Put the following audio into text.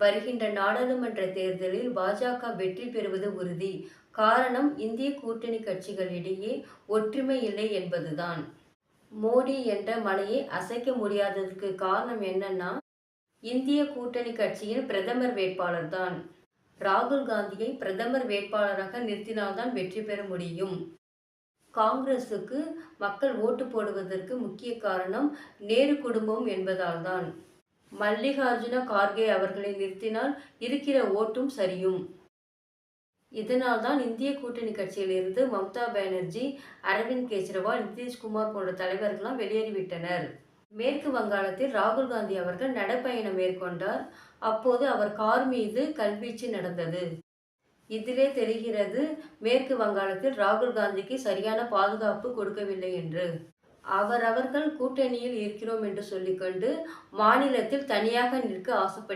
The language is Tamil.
வருகின்ற நாடாளுமன்ற தேர்தலில் பாஜக வெற்றி பெறுவது உறுதி. காரணம் இந்திய கூட்டணி கட்சிகளிடையே ஒற்றுமை இல்லை என்பதுதான். மோடி என்ற மலையை அசைக்க முடியாததற்கு காரணம் என்னன்னா, இந்திய கூட்டணி கட்சியின் பிரதமர் வேட்பாளர் தான். ராகுல் காந்தியை பிரதமர் வேட்பாளராக நிறுத்தினால்தான் வெற்றி பெற முடியும். காங்கிரசுக்கு மக்கள் ஓட்டு போடுவதற்கு முக்கிய காரணம் நேரு குடும்பம் என்பதால்தான். மல்லிகார்ஜுன கார்கே அவர்களை நிறுத்தினால் இருக்கிற ஓட்டும் சரியும். இதனால்தான் இந்திய கூட்டணி கட்சியிலிருந்து மம்தா பானர்ஜி, அரவிந்த் கெஜ்ரிவால், நிதிஷ்குமார் போன்ற தலைவர்கள்லாம் வெளியேறிவிட்டனர். மேற்கு வங்காளத்தில் ராகுல் காந்தி அவர்கள் நடைப்பயணம் மேற்கொண்டார். அப்போது அவர் கார் மீது கல்வீச்சு நடந்தது. இதிலே தெரிகிறது மேற்கு வங்காளத்தில் ராகுல் காந்திக்கு சரியான பாதுகாப்பு கொடுக்கவில்லை என்று. அவர்கள் கூட்டணியில் இருக்கிறோம் என்று சொல்லிக்கொண்டு மாநிலத்தில் தனியாக நிற்க ஆசைப்படுகிறார்.